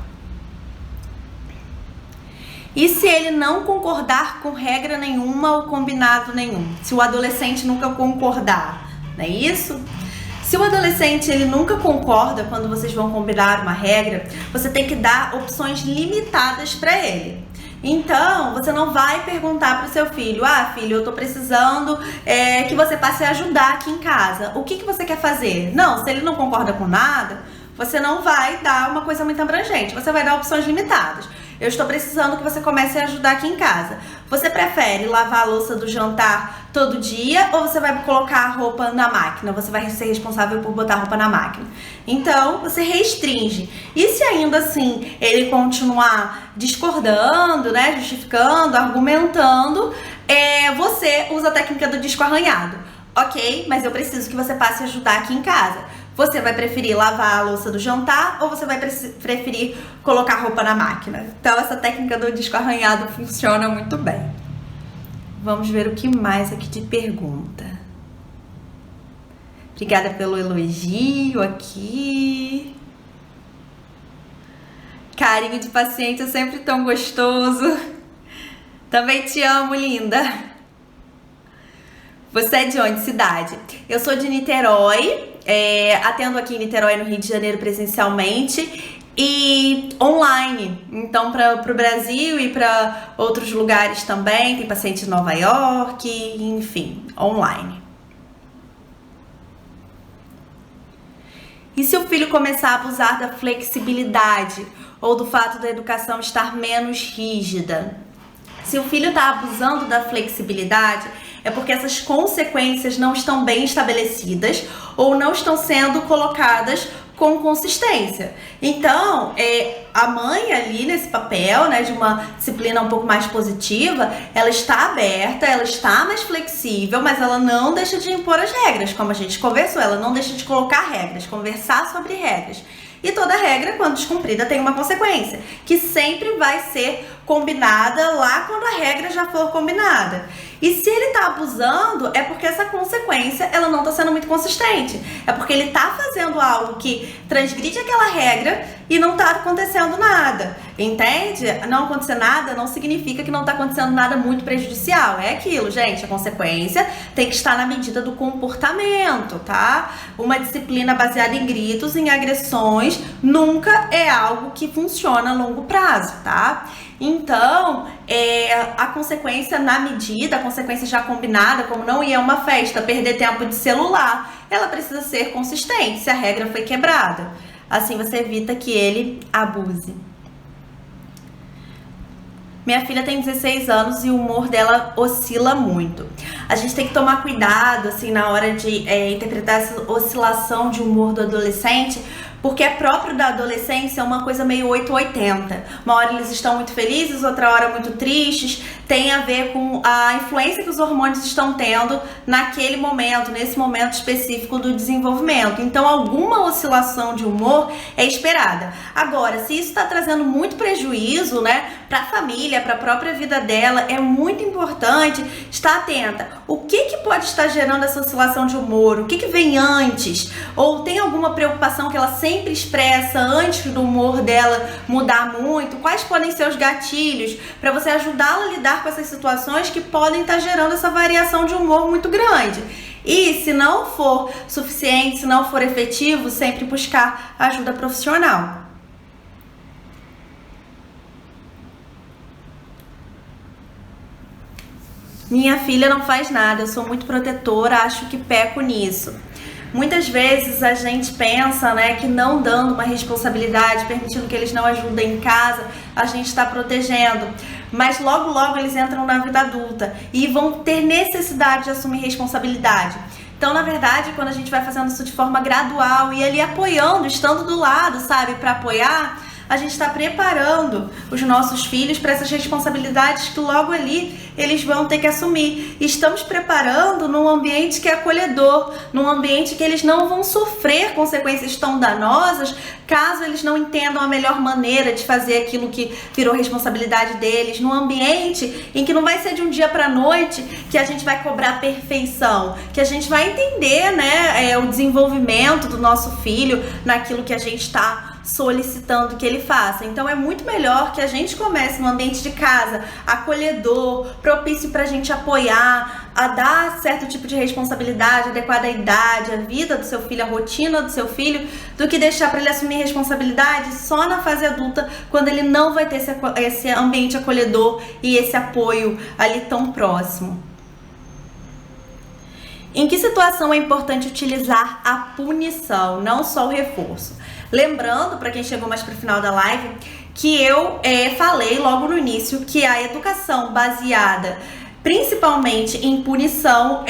E se ele não concordar com regra nenhuma ou combinado nenhum? Se o adolescente nunca concordar, não é isso? Se o adolescente ele nunca concorda quando vocês vão combinar uma regra, você tem que dar opções limitadas para ele. Então, você não vai perguntar para o seu filho, filho, eu tô precisando que você passe a ajudar aqui em casa. O que você quer fazer? Não, se ele não concorda com nada, você não vai dar uma coisa muito abrangente, você vai dar opções limitadas. Eu estou precisando que você comece a ajudar aqui em casa. Você prefere lavar a louça do jantar todo dia ou você vai colocar a roupa na máquina? Você vai ser responsável por botar a roupa na máquina. Então, você restringe. E se ainda assim ele continuar discordando, né, justificando, argumentando, você usa a técnica do disco arranhado. Ok, mas eu preciso que você passe a ajudar aqui em casa. Você vai preferir lavar a louça do jantar ou você vai preferir colocar roupa na máquina? Então, essa técnica do disco arranhado funciona muito bem. Vamos ver o que mais aqui de pergunta. Obrigada pelo elogio aqui. Carinho de paciente é sempre tão gostoso. Também te amo, linda. Você é de onde? Cidade? Eu sou de Niterói. Atendo aqui em Niterói, no Rio de Janeiro, presencialmente e online. Então, para o Brasil e para outros lugares também. Tem paciente em Nova York, enfim, online. E se o filho começar a abusar da flexibilidade ou do fato da educação estar menos rígida? Se o filho está abusando da flexibilidade, é porque essas consequências não estão bem estabelecidas ou não estão sendo colocadas com consistência. Então, a mãe ali nesse papel, né, de uma disciplina um pouco mais positiva, ela está aberta, ela está mais flexível, mas ela não deixa de impor as regras, como a gente conversou, ela não deixa de colocar regras, conversar sobre regras. E toda regra, quando descumprida, tem uma consequência, que sempre vai ser combinada lá quando a regra já for combinada. E se ele tá abusando, é porque essa consequência ela não tá sendo muito consistente. É porque ele tá fazendo algo que transgride aquela regra e não tá acontecendo nada. Entende? Não acontecer nada não significa que não tá acontecendo nada muito prejudicial. É aquilo, gente. A consequência tem que estar na medida do comportamento, tá? Uma disciplina baseada em gritos, em agressões, nunca é algo que funciona a longo prazo, tá? Então, a consequência na medida, a consequência já combinada, como não ir a uma festa, perder tempo de celular, ela precisa ser consistente, se a regra foi quebrada. Assim você evita que ele abuse. Minha filha tem 16 anos e o humor dela oscila muito. A gente tem que tomar cuidado, assim, na hora de interpretar essa oscilação de humor do adolescente, porque é próprio da adolescência uma coisa meio 880. Uma hora eles estão muito felizes, outra hora muito tristes. Tem a ver com a influência que os hormônios estão tendo naquele momento, nesse momento específico do desenvolvimento. Então, alguma oscilação de humor é esperada. Agora, se isso está trazendo muito prejuízo, né, para a família, para a própria vida dela, é muito importante estar atenta. O que pode estar gerando essa oscilação de humor? O que vem antes? Ou tem alguma preocupação que ela sempre expressa antes do humor dela mudar muito? Quais podem ser os gatilhos para você ajudá-la a lidar com essas situações que podem estar gerando essa variação de humor muito grande? E se não for suficiente, se não for efetivo, sempre buscar ajuda profissional. Minha filha não faz nada, eu sou muito protetora, acho que peco nisso. Muitas vezes a gente pensa, né, que não dando uma responsabilidade, permitindo que eles não ajudem em casa, a gente está protegendo. Mas logo, logo eles entram na vida adulta e vão ter necessidade de assumir responsabilidade. Então, na verdade, quando a gente vai fazendo isso de forma gradual e ali apoiando, estando do lado, sabe, para apoiar, a gente está preparando os nossos filhos para essas responsabilidades que logo ali eles vão ter que assumir. Estamos preparando num ambiente que é acolhedor, num ambiente que eles não vão sofrer consequências tão danosas caso eles não entendam a melhor maneira de fazer aquilo que virou responsabilidade deles, num ambiente em que não vai ser de um dia para a noite que a gente vai cobrar perfeição, que a gente vai entender, né, o desenvolvimento do nosso filho naquilo que a gente está solicitando que ele faça. Então é muito melhor que a gente comece no ambiente de casa, acolhedor, propício pra gente apoiar, a dar certo tipo de responsabilidade adequada à idade, à vida do seu filho, à rotina do seu filho, do que deixar para ele assumir responsabilidade só na fase adulta, quando ele não vai ter esse ambiente acolhedor e esse apoio ali tão próximo. Em que situação é importante utilizar a punição, não só o reforço? Lembrando, para quem chegou mais para o final da live, que eu falei logo no início que a educação baseada principalmente em punição,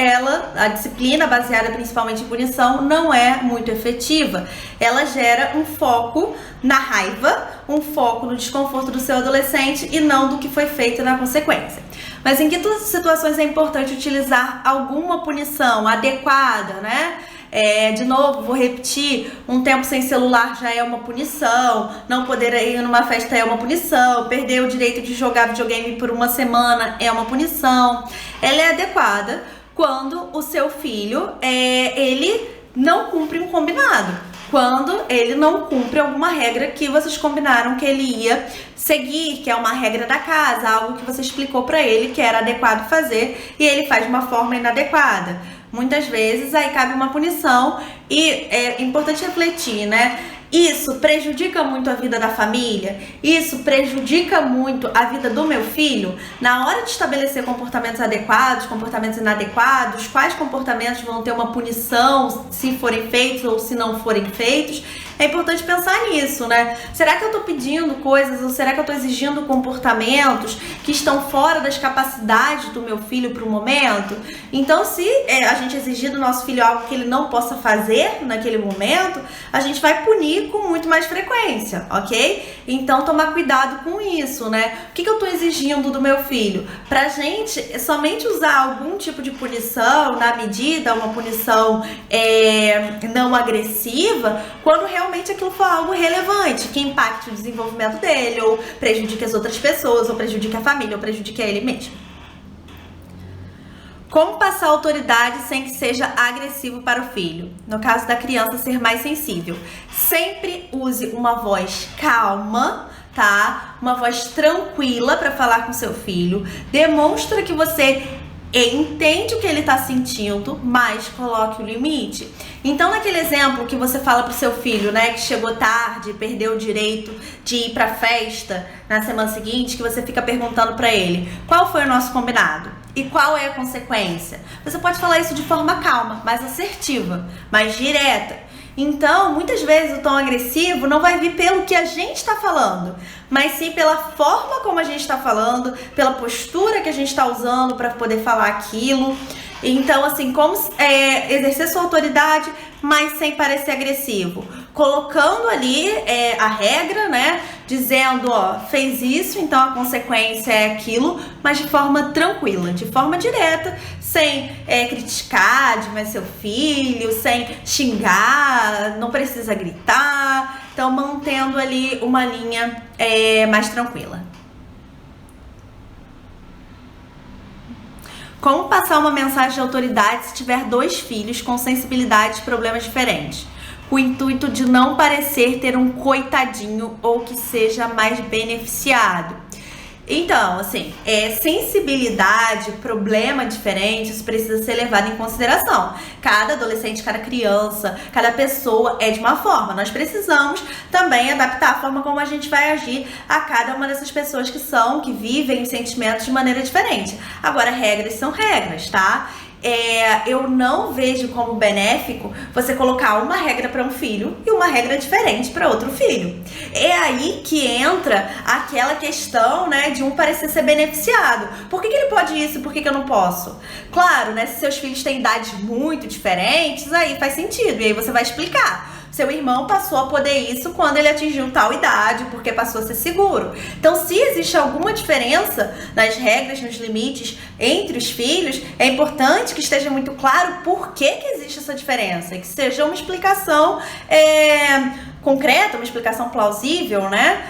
a disciplina baseada principalmente em punição não é muito efetiva. Ela gera um foco na raiva, um foco no desconforto do seu adolescente e não do que foi feito na consequência. Mas em que situações é importante utilizar alguma punição adequada, né? De novo, vou repetir, um tempo sem celular já é uma punição, não poder ir numa festa é uma punição, perder o direito de jogar videogame por uma semana é uma punição. Ela é adequada quando o seu filho, ele não cumpre um combinado, quando ele não cumpre alguma regra que vocês combinaram que ele ia seguir, que é uma regra da casa, algo que você explicou pra ele que era adequado fazer e ele faz de uma forma inadequada. Muitas vezes aí cabe uma punição e é importante refletir, né? Isso prejudica muito a vida da família? Isso prejudica muito a vida do meu filho? Na hora de estabelecer comportamentos adequados, comportamentos inadequados, quais comportamentos vão ter uma punição se forem feitos ou se não forem feitos? É importante pensar nisso, né? Será que eu tô pedindo coisas ou será que eu tô exigindo comportamentos que estão fora das capacidades do meu filho para o momento? Então, se a gente exigir do nosso filho algo que ele não possa fazer naquele momento, a gente vai punir e com muito mais frequência, ok? Então tomar cuidado com isso, né? O que eu tô exigindo do meu filho? Pra gente somente usar algum tipo de punição na medida, uma punição não agressiva, quando realmente aquilo for algo relevante, que impacte o desenvolvimento dele, ou prejudique as outras pessoas, ou prejudique a família, ou prejudique a ele mesmo. Como passar autoridade sem que seja agressivo para o filho? No caso da criança ser mais sensível. Sempre use uma voz calma, tá? Uma voz tranquila para falar com seu filho. Demonstra que você entende o que ele está sentindo, mas coloque o limite. Então, naquele exemplo que você fala pro seu filho, né, que chegou tarde, perdeu o direito de ir pra festa na semana seguinte, que você fica perguntando pra ele, qual foi o nosso combinado? E qual é a consequência? Você pode falar isso de forma calma, mais assertiva, mais direta. Então, muitas vezes o tom agressivo não vai vir pelo que a gente está falando, mas sim pela forma como a gente está falando, pela postura que a gente está usando para poder falar aquilo. Então, assim, como exercer sua autoridade, mas sem parecer agressivo. Colocando ali a regra, né? Dizendo, ó, fez isso, então a consequência é aquilo, mas de forma tranquila, de forma direta, sem criticar demais seu filho, sem xingar, não precisa gritar. Então, mantendo ali uma linha mais tranquila. Como passar uma mensagem de autoridade se tiver 2 filhos com sensibilidades e problemas diferentes? Com o intuito de não parecer ter um coitadinho ou que seja mais beneficiado. Então, assim, sensibilidade, problema diferente, isso precisa ser levado em consideração. Cada adolescente, cada criança, cada pessoa é de uma forma. Nós precisamos também adaptar a forma como a gente vai agir a cada uma dessas pessoas que vivem os sentimentos de maneira diferente. Agora, regras são regras, tá? Eu não vejo como benéfico você colocar uma regra para um filho e uma regra diferente para outro filho. É aí que entra aquela questão, né, de um parecer ser beneficiado. Por que ele pode isso e por que eu não posso? Claro, né, se seus filhos têm idades muito diferentes, aí faz sentido, e aí você vai explicar. Seu irmão passou a poder isso quando ele atingiu tal idade, porque passou a ser seguro. Então, se existe alguma diferença nas regras, nos limites entre os filhos, é importante que esteja muito claro por que existe essa diferença, e que seja uma explicação concreta, uma explicação plausível, né?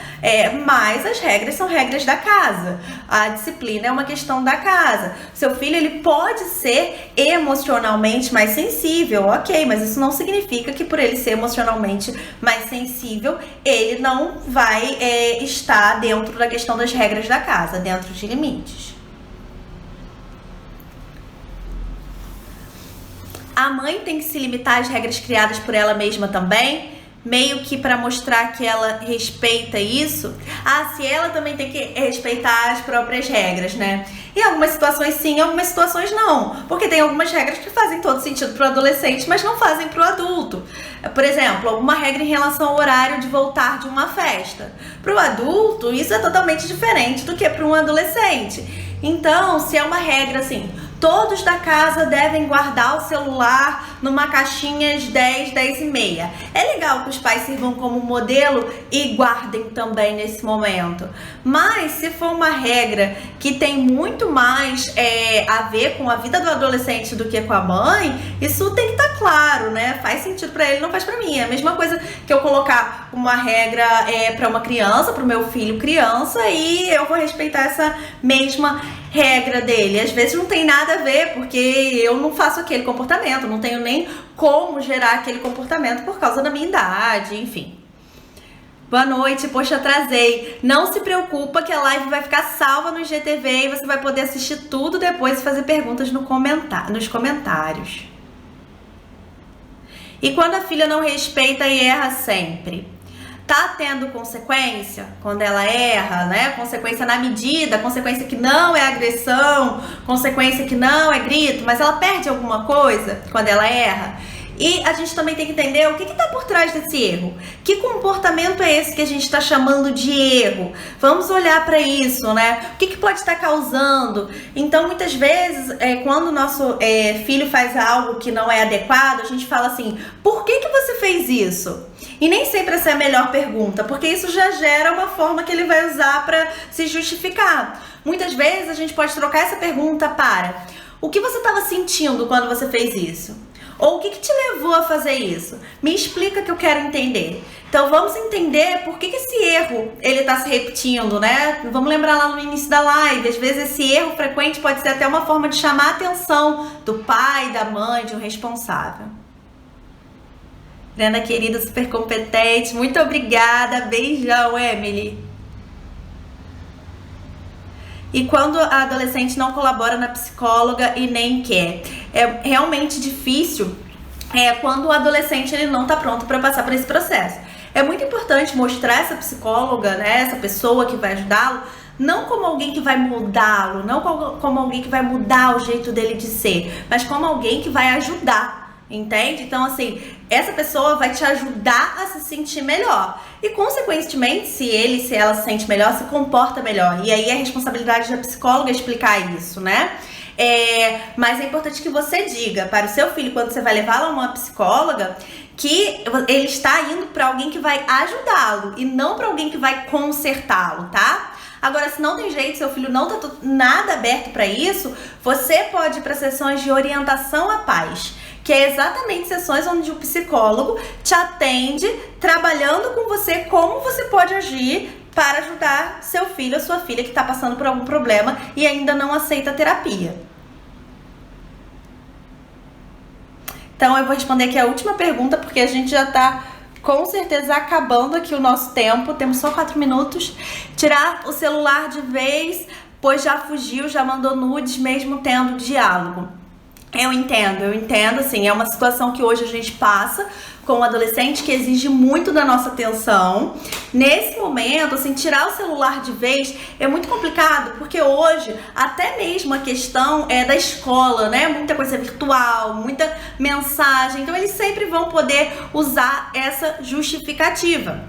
Mas as regras são regras da casa. A disciplina é uma questão da casa. Seu filho, ele pode ser emocionalmente mais sensível, ok, mas isso não significa que por ele ser emocionalmente mais sensível, ele não vai estar dentro da questão das regras da casa, dentro de limites. A mãe tem que se limitar às regras criadas por ela mesma também, meio que para mostrar que ela respeita isso. Se ela também tem que respeitar as próprias regras, né? Em algumas situações sim, em algumas situações não, porque tem algumas regras que fazem todo sentido para o adolescente, mas não fazem para o adulto. Por exemplo, alguma regra em relação ao horário de voltar de uma festa. Para o adulto, isso é totalmente diferente do que para um adolescente. Então, se é uma regra assim, todos da casa devem guardar o celular numa caixinha às 10, 10 e meia. É legal que os pais sirvam como modelo e guardem também nesse momento. Mas se for uma regra que tem muito mais a ver com a vida do adolescente do que com a mãe, isso tem que estar claro, né? Faz sentido pra ele, não faz pra mim. É a mesma coisa que eu colocar uma regra pra uma criança, pro meu filho criança, e eu vou respeitar essa mesma regra dele. Às vezes não tem nada a ver, porque eu não faço aquele comportamento, não tenho nem como gerar aquele comportamento por causa da minha idade, enfim. Boa noite, poxa, atrasei. Não se preocupa que a live vai ficar salva no IGTV e você vai poder assistir tudo depois e fazer perguntas nos comentários. E quando a filha não respeita e erra sempre? Tá tendo consequência quando ela erra, né? Consequência na medida, consequência que não é agressão, consequência que não é grito, mas ela perde alguma coisa quando ela erra. E a gente também tem que entender o que está por trás desse erro. Que comportamento é esse que a gente está chamando de erro? Vamos olhar para isso, né? O que pode estar causando? Então, muitas vezes, quando o nosso filho faz algo que não é adequado, a gente fala assim, por que você fez isso? E nem sempre essa é a melhor pergunta, porque isso já gera uma forma que ele vai usar para se justificar. Muitas vezes a gente pode trocar essa pergunta para: o que você estava sentindo quando você fez isso? Ou o que te levou a fazer isso? Me explica que eu quero entender. Então vamos entender por que esse erro ele está se repetindo, né? Vamos lembrar lá no início da live, às vezes esse erro frequente pode ser até uma forma de chamar a atenção do pai, da mãe, de um responsável. Brenda querida, super competente, muito obrigada, beijão, Emily. E quando a adolescente não colabora na psicóloga e nem quer? É realmente difícil quando o adolescente ele não está pronto para passar por esse processo. É muito importante mostrar essa psicóloga, né, essa pessoa que vai ajudá-lo, não como alguém que vai mudá-lo, não como alguém que vai mudar o jeito dele de ser, mas como alguém que vai ajudar, entende? Então, assim, essa pessoa vai te ajudar a se sentir melhor. E, consequentemente, se ela se sente melhor, se comporta melhor. E aí é a responsabilidade da psicóloga explicar isso, né? Mas é importante que você diga para o seu filho, quando você vai levá-lo a uma psicóloga, que ele está indo para alguém que vai ajudá-lo e não para alguém que vai consertá-lo, tá? Agora, se não tem jeito, seu filho não tá nada aberto para isso, você pode ir para sessões de orientação à paz, que é exatamente sessões onde o psicólogo te atende, trabalhando com você como você pode agir para ajudar seu filho ou sua filha que está passando por algum problema e ainda não aceita a terapia. Então eu vou responder aqui a última pergunta, porque a gente já está com certeza acabando aqui o nosso tempo, temos só 4 minutos. Tirar o celular de vez, pois já fugiu, já mandou nudes mesmo tendo diálogo. Eu entendo, assim, é uma situação que hoje a gente passa com um adolescente que exige muito da nossa atenção. Nesse momento, assim, tirar o celular de vez é muito complicado, porque hoje, até mesmo a questão da escola, né, muita coisa virtual, muita mensagem, então eles sempre vão poder usar essa justificativa.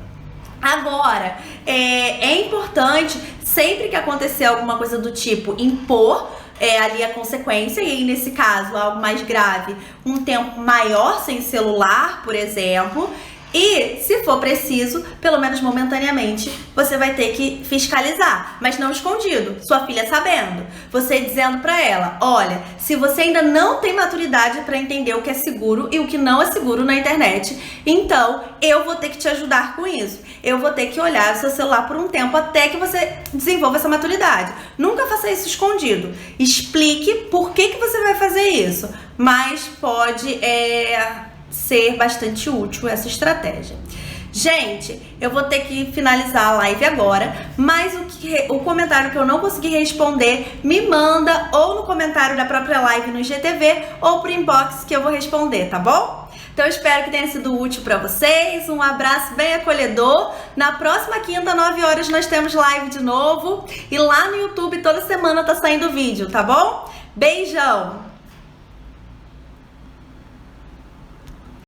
Agora, é importante, sempre que acontecer alguma coisa do tipo impor ali a consequência, e aí nesse caso algo mais grave, um tempo maior sem celular, por exemplo, e se for preciso, pelo menos momentaneamente, você vai ter que fiscalizar, mas não escondido, sua filha sabendo, você dizendo pra ela: olha, se você ainda não tem maturidade pra entender o que é seguro e o que não é seguro na internet, então eu vou ter que te ajudar com isso, eu vou ter que olhar o seu celular por um tempo até que você desenvolva essa maturidade. Nunca faça isso escondido, explique por que você vai fazer isso, mas pode ser bastante útil essa estratégia. Gente, eu vou ter que finalizar a live agora, mas o comentário que eu não consegui responder, me manda ou no comentário da própria live no IGTV ou pro inbox que eu vou responder, tá bom? Então eu espero que tenha sido útil para vocês, um abraço bem acolhedor. Na próxima quinta, 9 horas, nós temos live de novo, e lá no YouTube toda semana tá saindo vídeo, tá bom? Beijão!